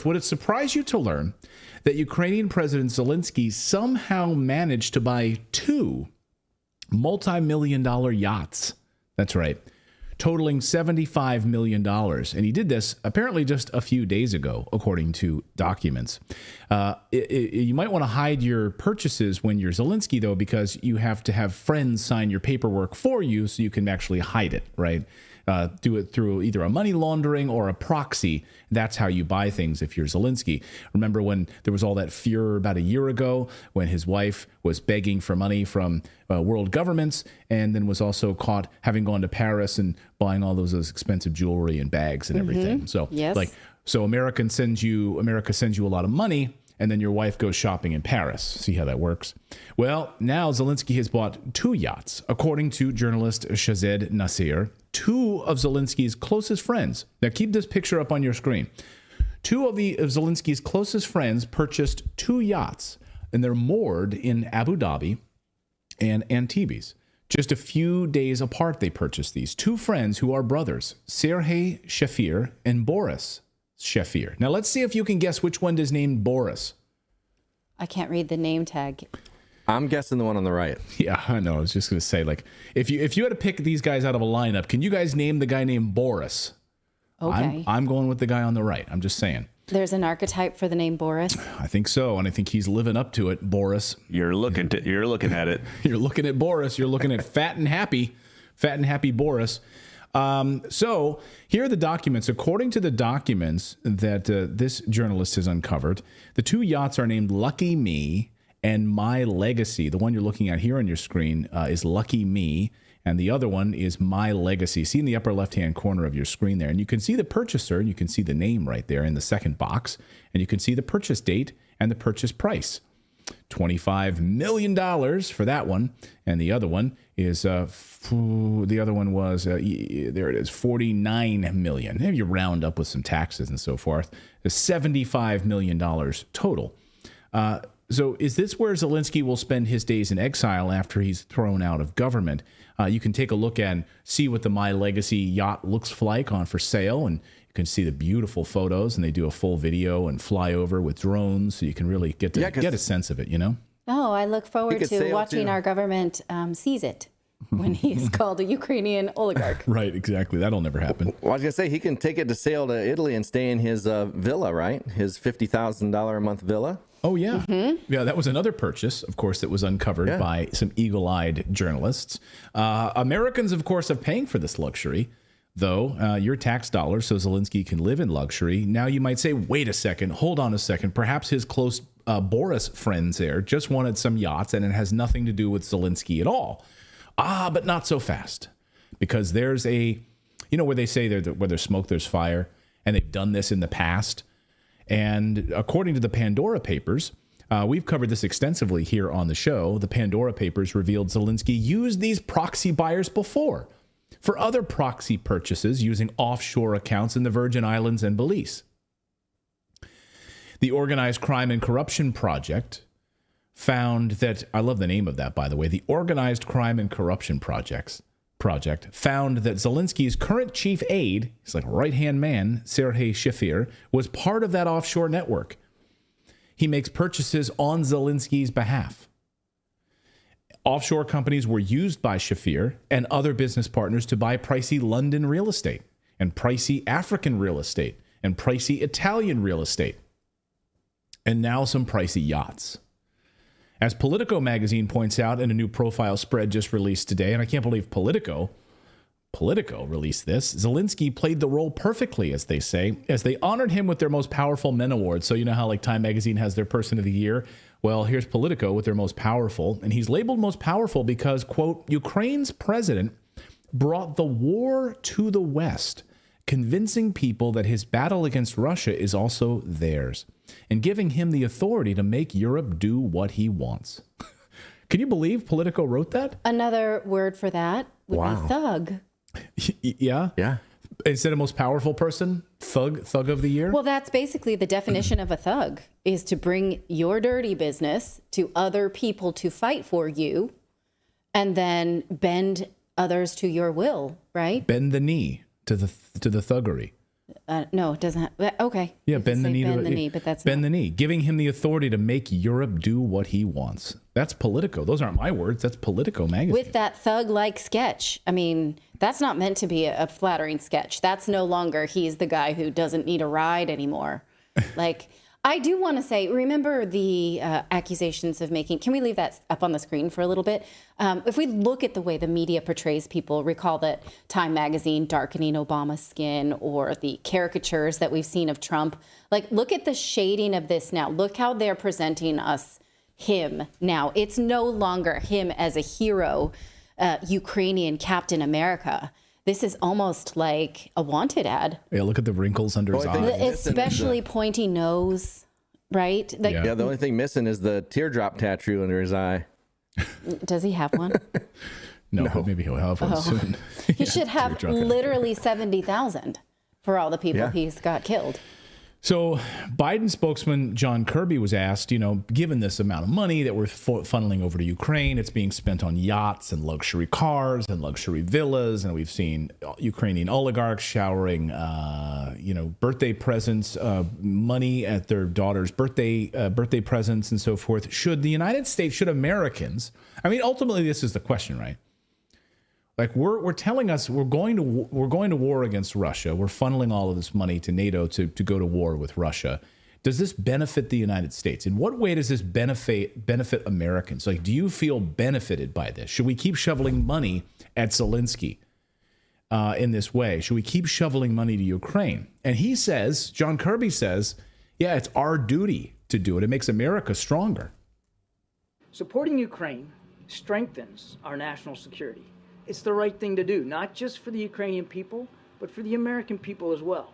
Would it surprise you to learn that Ukrainian President Zelensky somehow managed to buy 2 multi-million-dollar yachts? That's right, totaling $75 million. And he did this apparently just a few days ago, according to documents. You might want to hide your purchases when you're Zelensky, though, because you have to have friends sign your paperwork for you so you can actually hide it, right? Do it through either a money laundering or a proxy. That's how you buy things if you're Zelensky. Remember when there was all that furor about a year ago when his wife was begging for money from world governments and then was also caught having gone to Paris and buying all those expensive jewelry and bags and everything. So so America sends you a lot of money, and then your wife goes shopping in Paris. See how that works? Well, now Zelensky has bought 2 yachts, according to journalist Shazed Nasir. 2 of Zelensky's closest friends. Now keep this picture up on your screen. 2 of Zelensky's closest friends purchased 2 yachts, and they're moored in Abu Dhabi and Antibes. Just a few days apart, they purchased these. 2 friends who are brothers, Sergei Shafir and Boris Shafir. Now let's see if you can guess which one is named Boris. I can't read the name tag. I'm guessing the one on the right. Yeah, I know. I was just going to say, like, if you had to pick these guys out of a lineup, can you guys name the guy named Boris? Okay. I'm going with the guy on the right. I'm just saying. There's an archetype for the name Boris. I think so, and I think he's living up to it, Boris. You're looking at it. You're looking at Boris. You're looking at fat and happy Boris. So here are the documents. According to the documents that this journalist has uncovered, the 2 yachts are named Lucky Me and My Legacy. The one you're looking at here on your screen is Lucky Me, and the other one is My Legacy. See in the upper left-hand corner of your screen there, and you can see the purchaser, and you can see the name right there in the second box, and you can see the purchase date and the purchase price. $25 million for that one, and the other one is there it is, $49 million. Maybe you round up with some taxes and so forth. It's $75 million total. So is this where Zelensky will spend his days in exile after he's thrown out of government? You can take a look and see what the My Legacy yacht looks like on for sale, and you can see the beautiful photos, and they do a full video and fly over with drones, so you can really get a sense of it, you know? Oh, I look forward to watching our government seize it when he's called a Ukrainian oligarch. Right, exactly. That'll never happen. Well, I was going to say, he can take it to sail to Italy and stay in his villa, right? His $50,000 a month villa. Oh, yeah. Yeah, that was another purchase, of course, that was uncovered by some eagle-eyed journalists. Americans, of course, are paying for this luxury, though, your tax dollars, so Zelensky can live in luxury. Now you might say, wait a second, hold on a second. Perhaps his close Boris friends there just wanted some yachts, and it has nothing to do with Zelensky at all. But not so fast. Because there's where they say where there's smoke, there's fire, and they've done this in the past. And according to the Pandora Papers, we've covered this extensively here on the show. The Pandora Papers revealed Zelensky used these proxy buyers before for other proxy purchases using offshore accounts in the Virgin Islands and Belize. The Organized Crime and Corruption Project found that, I love the name of that, by the way, the Organized Crime and Corruption Project found that Zelensky's current chief aide, he's like right-hand man, Sergei Shafir, was part of that offshore network. He makes purchases on Zelensky's behalf. Offshore companies were used by Shafir and other business partners to buy pricey London real estate and pricey African real estate and pricey Italian real estate, and now some pricey yachts. As Politico magazine points out in a new profile spread just released today, and I can't believe Politico released this, Zelensky played the role perfectly, as they say, as they honored him with their Most Powerful Men Award. So you know how like Time magazine has their Person of the Year? Well, here's Politico with their Most Powerful, and he's labeled Most Powerful because, quote, Ukraine's president brought the war to the West, convincing people that his battle against Russia is also theirs, and giving him the authority to make Europe do what he wants. Can you believe Politico wrote that? Another word for that would be thug. Yeah? Yeah. Instead of most powerful person, thug of the year? Well, that's basically the definition of a thug, is to bring your dirty business to other people to fight for you and then bend others to your will, right? Bend the knee to the thuggery. No, it doesn't. Okay. Yeah, You could bend the say knee. Bend the knee, but that's bend not. the knee, giving him the authority to make Europe do what he wants. That's Politico. Those aren't my words. That's Politico magazine. With that thug-like sketch. I mean, that's not meant to be a flattering sketch. That's no longer he's the guy who doesn't need a ride anymore. Like, I do want to say, remember the accusations of making, can we leave that up on the screen for a little bit? If we look at the way the media portrays people, recall that Time magazine darkening Obama's skin, or the caricatures that we've seen of Trump. Like, look at the shading of this now. Look how they're presenting him now. It's no longer him as a hero, Ukrainian Captain America. This is almost like a wanted ad. Yeah, look at the wrinkles under his eyes. Especially pointy nose, right? Like, Yeah, the only thing missing is the teardrop tattoo under his eye. Does he have one? No, but maybe he'll have one soon. He should have literally 70,000 for all the people he's got killed. So Biden spokesman John Kirby was asked, given this amount of money that we're funneling over to Ukraine, it's being spent on yachts and luxury cars and luxury villas. And we've seen Ukrainian oligarchs showering, birthday presents, money at their daughter's birthday presents and so forth. Should the United States, should Americans, ultimately this is the question, right? Like we're telling us we're going to war against Russia. We're funneling all of this money to NATO to go to war with Russia. Does this benefit the United States? In what way does this benefit Americans? Like, do you feel benefited by this? Should we keep shoveling money at Zelensky in this way? Should we keep shoveling money to Ukraine? And he says, John Kirby says, yeah, it's our duty to do it. It makes America stronger. Supporting Ukraine strengthens our national security. It's the right thing to do, not just for the Ukrainian people, but for the American people as well.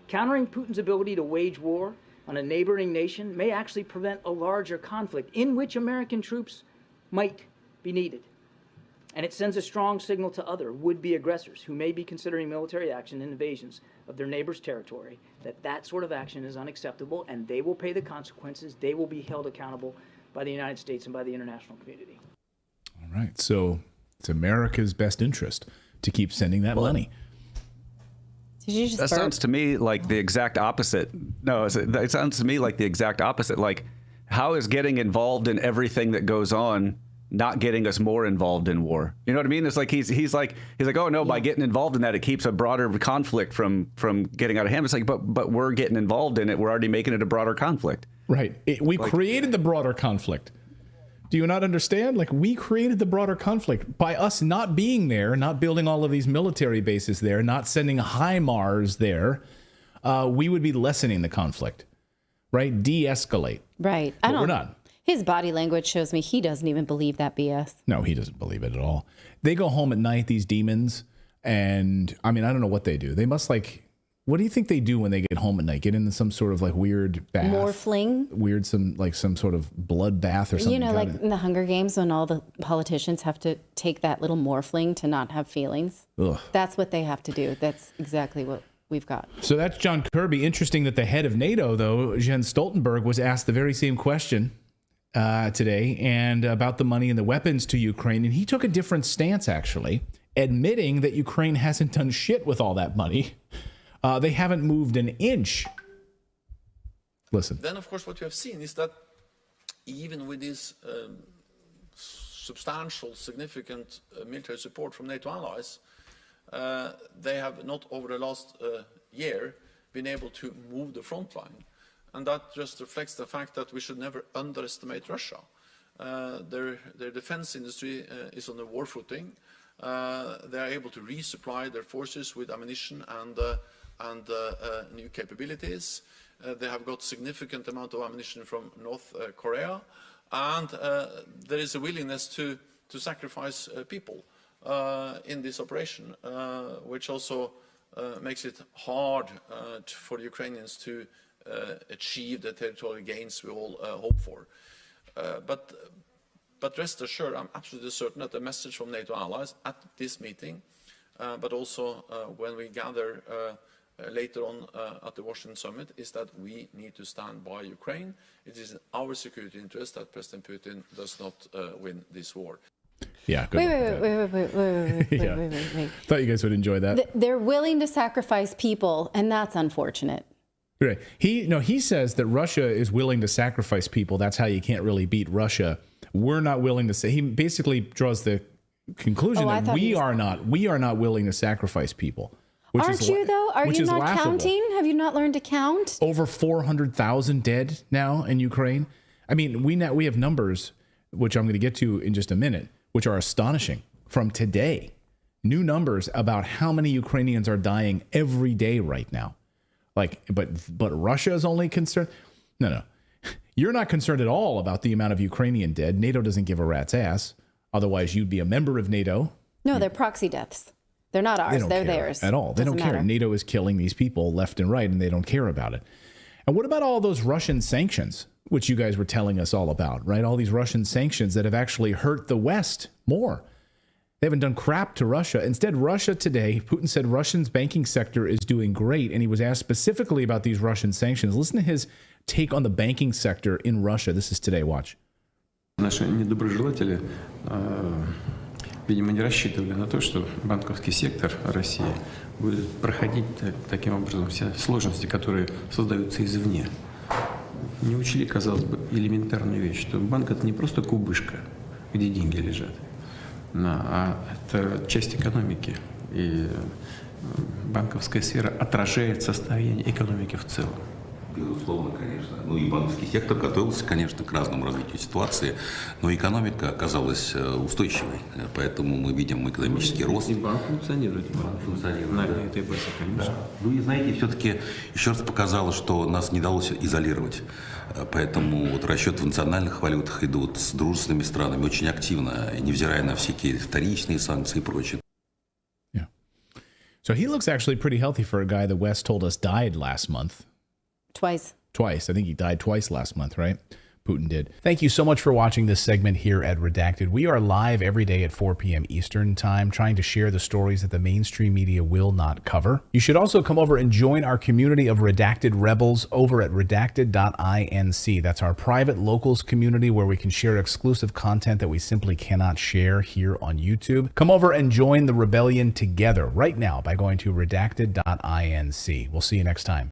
Countering Putin's ability to wage war on a neighboring nation may actually prevent a larger conflict in which American troops might be needed. And it sends a strong signal to other would-be aggressors who may be considering military action and invasions of their neighbor's territory that sort of action is unacceptable, and they will pay the consequences. They will be held accountable by the United States and by the international community. All right, so it's America's best interest to keep sending that money. Did you just that burp? sounds to me like the exact opposite. No, it sounds to me like the exact opposite. Like, how is getting involved in everything that goes on not getting us more involved in war? You know what I mean? It's like he's like, oh no, by getting involved in that, it keeps a broader conflict from getting out of hand. It's like, but we're getting involved in it. We're already making it a broader conflict. Right. We created the broader conflict. Do you not understand? Like, we created the broader conflict by us not being there, not building all of these military bases there, not sending HIMARS there. We would be lessening the conflict, right? De-escalate. Right. But we're not. His body language shows me he doesn't even believe that BS. No, he doesn't believe it at all. They go home at night, these demons, and I don't know what they do. They must what do you think they do when they get home at night? Get into some sort of weird bath? Morphling? Weird, some sort of blood bath or something. Like in the Hunger Games when all the politicians have to take that little morphling to not have feelings. Ugh. That's what they have to do. That's exactly what we've got. So that's John Kirby. Interesting that the head of NATO, though, Jens Stoltenberg, was asked the very same question today and about the money and the weapons to Ukraine. And he took a different stance, actually, admitting that Ukraine hasn't done shit with all that money. They haven't moved an inch. Listen. Then, of course, what you have seen is that even with this substantial, significant military support from NATO allies, they have not over the last year been able to move the front line. And that just reflects the fact that we should never underestimate Russia. Their defense industry is on the war footing. They are able to resupply their forces with ammunition and new capabilities. They have got significant amount of ammunition from North Korea, and there is a willingness to sacrifice people in this operation, which also makes it hard for the Ukrainians to achieve the territorial gains we all hope for. But rest assured, I'm absolutely certain that the message from NATO allies at this meeting, but also when we gather later on at the Washington summit, is that we need to stand by Ukraine. It is in our security interest that President Putin does not win this war. Yeah. Good Wait. Thought you guys would enjoy that. They're willing to sacrifice people, and that's unfortunate. Right. He says that Russia is willing to sacrifice people. That's how you can't really beat Russia. We're not willing to say. He basically draws the conclusion that we are not willing to sacrifice people. Aren't you though? Are you not counting? Have you not learned to count? Over 400,000 dead now in Ukraine. I mean, we have numbers, which I'm going to get to in just a minute, which are astonishing from today. New numbers about how many Ukrainians are dying every day right now. Like, but Russia is only concerned. No. You're not concerned at all about the amount of Ukrainian dead. NATO doesn't give a rat's ass. Otherwise, you'd be a member of NATO. No, they're proxy deaths. They're not ours. They're theirs. At all. They don't care. NATO is killing these people left and right, and they don't care about it. And what about all those Russian sanctions, which you guys were telling us all about, right? All these Russian sanctions that have actually hurt the West more. They haven't done crap to Russia. Instead, Russia today, Putin said Russia's banking sector is doing great, and he was asked specifically about these Russian sanctions. Listen to his take on the banking sector in Russia. This is Today. Watch. Наши недоброжелатели, видимо, не рассчитывали на то, что банковский сектор России будет проходить таким образом все сложности, которые создаются извне. Не учли, казалось бы, элементарную вещь, что банк – это не просто кубышка, где деньги лежат, а это часть экономики. И банковская сфера отражает состояние экономики в целом. Безусловно, конечно. Ну и банковский сектор готовился, конечно, к разному развитию ситуации, но экономика оказалась устойчивой, поэтому мы видим экономический рост. И банк функционирует. На этой базе, конечно. Да. Ну и знаете, все-таки еще раз показало, что нас не удалось изолировать. Поэтому вот расчеты в национальных валютах идут с дружественными странами очень активно, невзирая на всякие вторичные санкции и прочее. Yeah. So he looks actually pretty healthy for a guy the West told us died last month. Twice. I think he died twice last month, right? Putin did. Thank you so much for watching this segment here at Redacted. We are live every day at 4 p.m. Eastern Time, trying to share the stories that the mainstream media will not cover. You should also come over and join our community of Redacted Rebels over at redacted.inc. That's our private locals community where we can share exclusive content that we simply cannot share here on YouTube. Come over and join the rebellion together right now by going to redacted.inc. We'll see you next time.